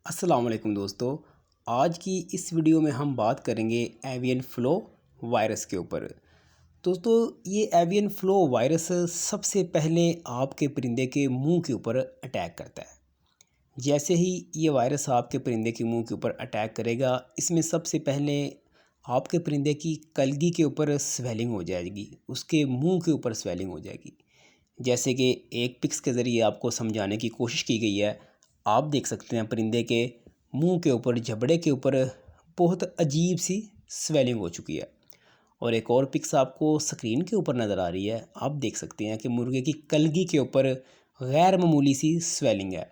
अस्सलाम वालेकुम दोस्तों। आज की इस वीडियो में हम बात करेंगे एवियन फ्लो वायरस के ऊपर। दोस्तों, ये एवियन फ्लो वायरस सबसे पहले आपके परिंदे के मुंह के ऊपर अटैक करता है। जैसे ही ये वायरस आपके परिंदे के मुंह के ऊपर अटैक करेगा, इसमें सबसे पहले आपके परिंदे की कलगी के ऊपर स्वेलिंग हो जाएगी, उसके मुंह के ऊपर स्वेलिंग हो जाएगी। जैसे कि एक पिक्स के ज़रिए आपको समझाने की कोशिश की गई है। आप देख सकते हैं परिंदे के मुंह के ऊपर, जबड़े के ऊपर बहुत अजीब सी स्वेलिंग हो चुकी है। और एक और पिक्स आपको स्क्रीन के ऊपर नज़र आ रही है। आप देख सकते हैं कि मुर्गे की कलगी के ऊपर गैर मामूली सी स्वेलिंग है।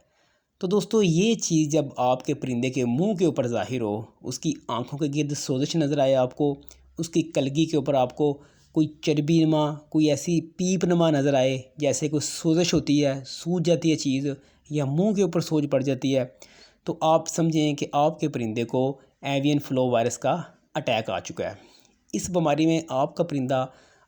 तो दोस्तों, ये चीज़ जब आपके परिंदे के मुंह के ऊपर ज़ाहिर हो, उसकी आंखों के गिर्द सोजिश नज़र आए आपको, उसकी कलगी के ऊपर आपको कोई चर्बी नुमा, कोई ऐसी पीप नुमा नज़र आए, जैसे कोई सोजिश होती है, सूज जाती है चीज़, या मुंह के ऊपर सोज पड़ जाती है, तो आप समझें कि आपके परिंदे को एवियन फ्लो वायरस का अटैक आ चुका है। इस बीमारी में आपका परिंदा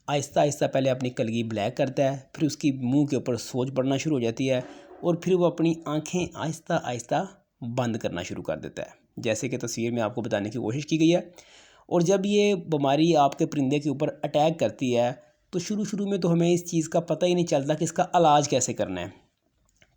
आहिस्ता आहिस्ता पहले अपनी कलगी ब्लैक करता है, फिर उसकी मुंह के ऊपर सोज पड़ना शुरू हो जाती है, और फिर वो अपनी आंखें आहिस्ता आहिस्ता बंद करना शुरू कर देता है, जैसे कि तस्वीर में आपको बताने की कोशिश की गई है। और जब ये बीमारी आपके परिंदे के ऊपर अटैक करती है, तो शुरू शुरू में तो हमें इस चीज़ का पता ही नहीं चलता कि इसका इलाज कैसे करना है।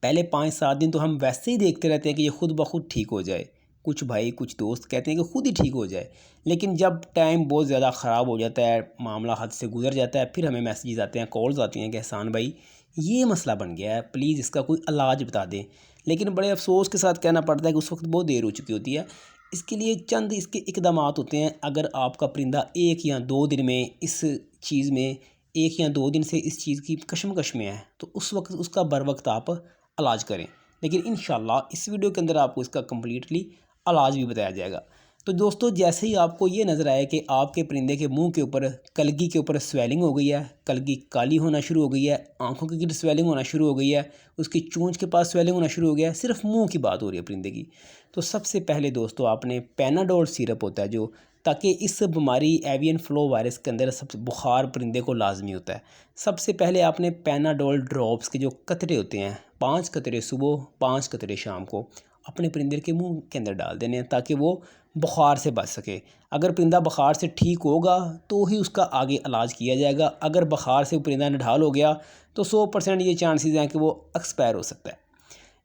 पहले 5-7 दिन तो हम वैसे ही देखते रहते हैं कि ये खुद ब खुद ठीक हो जाए। कुछ भाई, कुछ दोस्त कहते हैं कि खुद ही ठीक हो जाए, लेकिन जब टाइम बहुत ज़्यादा ख़राब हो जाता है, मामला हद से गुजर जाता है, फिर हमें मैसेजेस आते हैं, कॉल्स आती हैं कि एहसान भाई, ये मसला बन गया है, प्लीज़ इसका कोई इलाज बता दें। लेकिन बड़े अफसोस के साथ कहना पड़ता है कि उस वक्त बहुत देर हो चुकी होती है। इसके लिए चंद इसके इकदामात होते हैं। अगर आपका परिंदा 1 या 2 दिन में इस चीज़ में 1 या 2 दिन से इस चीज़ की कशमकश में है, तो उस वक्त उसका बर वक्त आप इलाज करें। लेकिन इंशाल्लाह इस वीडियो के अंदर आपको इसका कम्प्लीटली इलाज भी बताया जाएगा। तो दोस्तों, जैसे ही आपको ये नज़र आए कि आपके परिंदे के मुंह के ऊपर, कलगी के ऊपर स्वेलिंग हो गई है, कलगी काली होना शुरू हो गई है, आंखों के गिर्द स्वेलिंग होना शुरू हो गई है, उसकी चोंच के पास स्वेलिंग होना शुरू हो गया है, सिर्फ मुंह की बात हो रही है परिंदे की, तो सबसे पहले दोस्तों आपने पैनाडोल सिरप होता है जो, ताकि इस बीमारी एवियन फ्लो वायरस के अंदर सबसे बुखार परिंदे को लाजमी होता है। सबसे पहले आपने पैनाडोल ड्रॉप्स के जो कतरे होते हैं, 5 कतरे सुबह, 5 कतरे शाम को अपने परिंदे के मुंह के अंदर डाल देने हैं, ताकि वो बुखार से बच सके। अगर परिंदा बुखार से ठीक होगा तो ही उसका आगे इलाज किया जाएगा। अगर बुखार से परिंदा निढाल हो गया तो 100% ये चांसेस हैं कि वो एक्सपायर हो सकता है।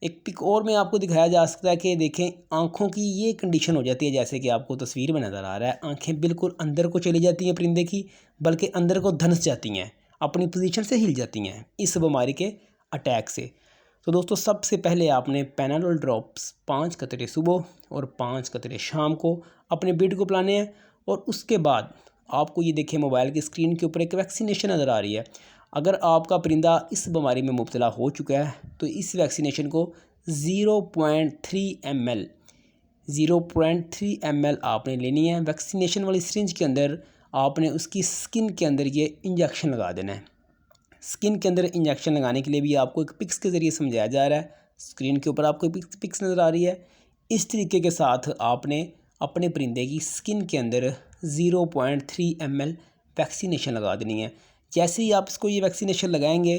एक पिक और में आपको दिखाया जा सकता है कि देखें, आँखों की ये कंडीशन हो जाती है, जैसे कि आपको तस्वीर में नज़र आ रहा है, आँखें बिल्कुल अंदर को चली जाती हैं परिंदे की, बल्कि अंदर को धंस जाती हैं, अपनी पोजीशन से हिल जाती हैं इस बीमारी के अटैक से। तो दोस्तों, सबसे पहले आपने पैनाडोल ड्रॉप्स 5 कतरे सुबह और 5 कतरे शाम को अपने बेड को पिलाने हैं। और उसके बाद आपको ये देखिए, मोबाइल की स्क्रीन के ऊपर एक वैक्सीनेशन नज़र आ रही है। अगर आपका परिंदा इस बीमारी में मुब्तला हो चुका है, तो इस वैक्सीनेशन को 0.3 ml आपने लेनी है। वैक्सीनेशन वाली सिरिंज के अंदर आपने उसकी स्किन के अंदर ये इंजेक्शन लगा देना है। स्किन के अंदर इंजेक्शन लगाने के लिए भी आपको एक पिक्स के ज़रिए समझाया जा रहा है। स्क्रीन के ऊपर आपको पिक्स नज़र आ रही है। इस तरीके के साथ आपने अपने परिंदे की स्किन के अंदर 0.3 ml वैक्सीनेशन लगा देनी है। जैसे ही आप इसको ये वैक्सीनेशन लगाएंगे,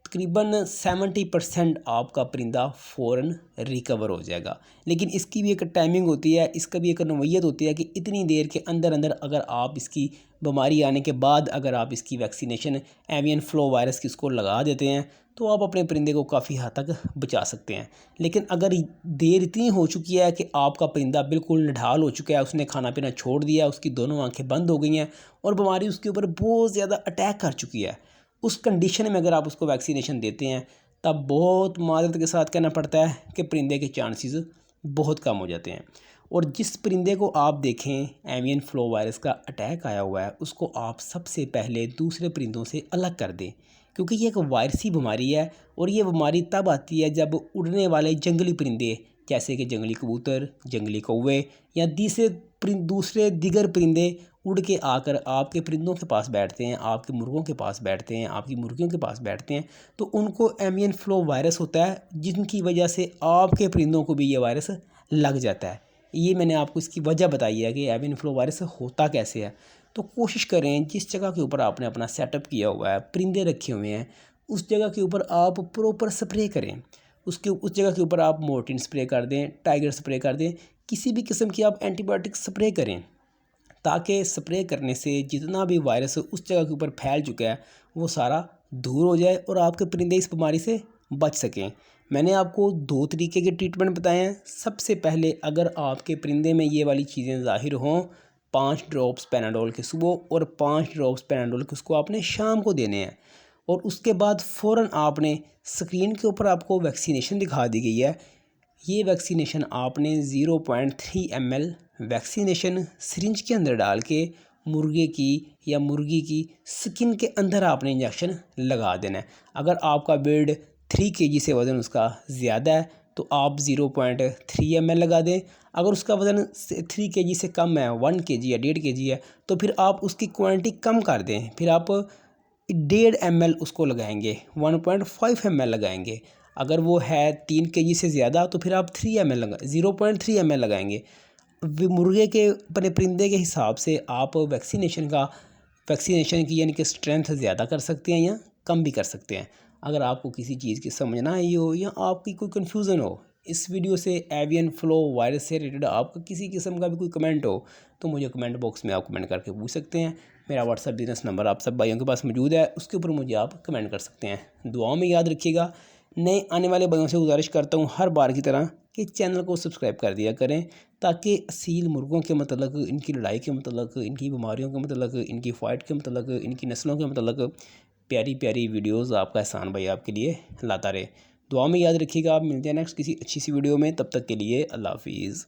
तकरीबन 70% आपका परिंदा फ़ौरन रिकवर हो जाएगा। लेकिन इसकी भी एक टाइमिंग होती है, इसका भी एक नौइयत होती है कि इतनी देर के अंदर अंदर अगर आप इसकी बीमारी आने के बाद अगर आप इसकी वैक्सीनेशन एवियन फ्लो वायरस की इसको लगा देते हैं, तो आप अपने परिंदे को काफ़ी हद तक बचा सकते हैं। लेकिन अगर देर इतनी हो चुकी है कि आपका परिंदा बिल्कुल निढाल हो चुका है, उसने खाना पीना छोड़ दिया, उसकी दोनों आंखें बंद हो गई हैं और बीमारी उसके ऊपर बहुत ज़्यादा अटैक कर चुकी है, उस कंडीशन में अगर आप उसको वैक्सीनेशन देते हैं, तब बहुत मादरत के साथ कहना पड़ता है कि परिंदे के चांसेस बहुत कम हो जाते हैं। और जिस परिंदे को आप देखें एवियन फ्लो वायरस का अटैक आया हुआ है, उसको आप सबसे पहले दूसरे परिंदों से अलग कर दें, क्योंकि ये एक वायरसी बीमारी है। और ये बीमारी तब आती है जब उड़ने वाले जंगली परिंदे, जैसे कि जंगली कबूतर, जंगली कौवे या दूसरे दिगर परिंदे उड़ के आकर आपके परिंदों के पास बैठते हैं, आपके मुर्गों के पास बैठते हैं, आपकी मुर्गियों के पास बैठते हैं, तो उनको एवियन फ्लो वायरस होता है, जिनकी वजह से आपके परिंदों को भी ये वायरस लग जाता है। ये मैंने आपको इसकी वजह बताई है कि एवियन फ्लो वायरस होता कैसे है। तो कोशिश करें, जिस जगह के ऊपर आपने अपना सेटअप किया हुआ है, परिंदे रखे हुए हैं, उस जगह के ऊपर आप प्रॉपर स्प्रे करें। उसके उस जगह के ऊपर आप मोर्टिन स्प्रे कर दें, टाइगर स्प्रे कर दें, किसी भी किस्म की आप एंटीबायोटिक स्प्रे करें, ताकि स्प्रे करने से जितना भी वायरस उस जगह के ऊपर फैल चुका है वो सारा दूर हो जाए और आपके परिंदे इस बीमारी से बच सकें। मैंने आपको 2 तरीके के ट्रीटमेंट बताए हैं। सबसे पहले अगर आपके परिंदे में ये वाली चीज़ें ज़ाहिर हों, 5 ड्रॉप्स पैनाडोल के सुबह और 5 ड्रॉप्स पैनाडोल के उसको आपने शाम को देने हैं। और उसके बाद फ़ौरन आपने स्क्रीन के ऊपर आपको वैक्सीनेशन दिखा दी गई है। ये वैक्सीनेशन आपने 0.3 ml वैक्सीनेशन सिरिंज के अंदर डाल के मुर्गे की या मुर्गी की स्किन के अंदर आपने इंजेक्शन लगा देना है। अगर आपका बर्ड 3 kg से वज़न उसका ज़्यादा है तो आप 0.3 ml लगा दें। अगर उसका वज़न 3 kg से कम है, 1 kg या 1.5 kg है, तो फिर आप उसकी क्वांटिटी कम कर दें। फिर आप 1.5 ml उसको लगाएंगे, 1.5 ml लगाएंगे। अगर वो है 3 kg से ज़्यादा तो फिर आप 3 ml 0.3 ml लगाएंगे। मुर्गे के अपने परिंदे के हिसाब से आप वैक्सीनेशन की यानी कि स्ट्रेंथ ज़्यादा कर सकते हैं या कम भी कर सकते हैं। अगर आपको किसी चीज़ की समझ ना आई हो या आपकी कोई कन्फ्यूज़न हो इस वीडियो से, एवियन फ्लू वायरस से रिलेटेड आपका किसी किस्म का भी कोई कमेंट हो, तो मुझे कमेंट बॉक्स में आप कमेंट करके पूछ सकते हैं। मेरा व्हाट्सएप बिजनेस नंबर आप सब भाइयों के पास मौजूद है, उसके ऊपर मुझे आप कमेंट कर सकते हैं। दुआओं में याद रखिएगा। नए आने वाले भाइयों से गुजारिश करता हूँ हर बार की तरह कि चैनल को सब्सक्राइब कर दिया करें, ताकि असील मुर्गों के मतलब, इनकी लड़ाई के मतलब, इनकी बीमारियों के मतलब, इनकी फ़ाइट के मतलब, इनकी नस्लों के मतलब प्यारी प्यारी वीडियोस आपका एहसान भाई आपके लिए लाता रहे। दुआ में याद रखिएगा। आप मिलते हैं नेक्स्ट किसी अच्छी सी वीडियो में, तब तक के लिए अल्लाह हाफिज़।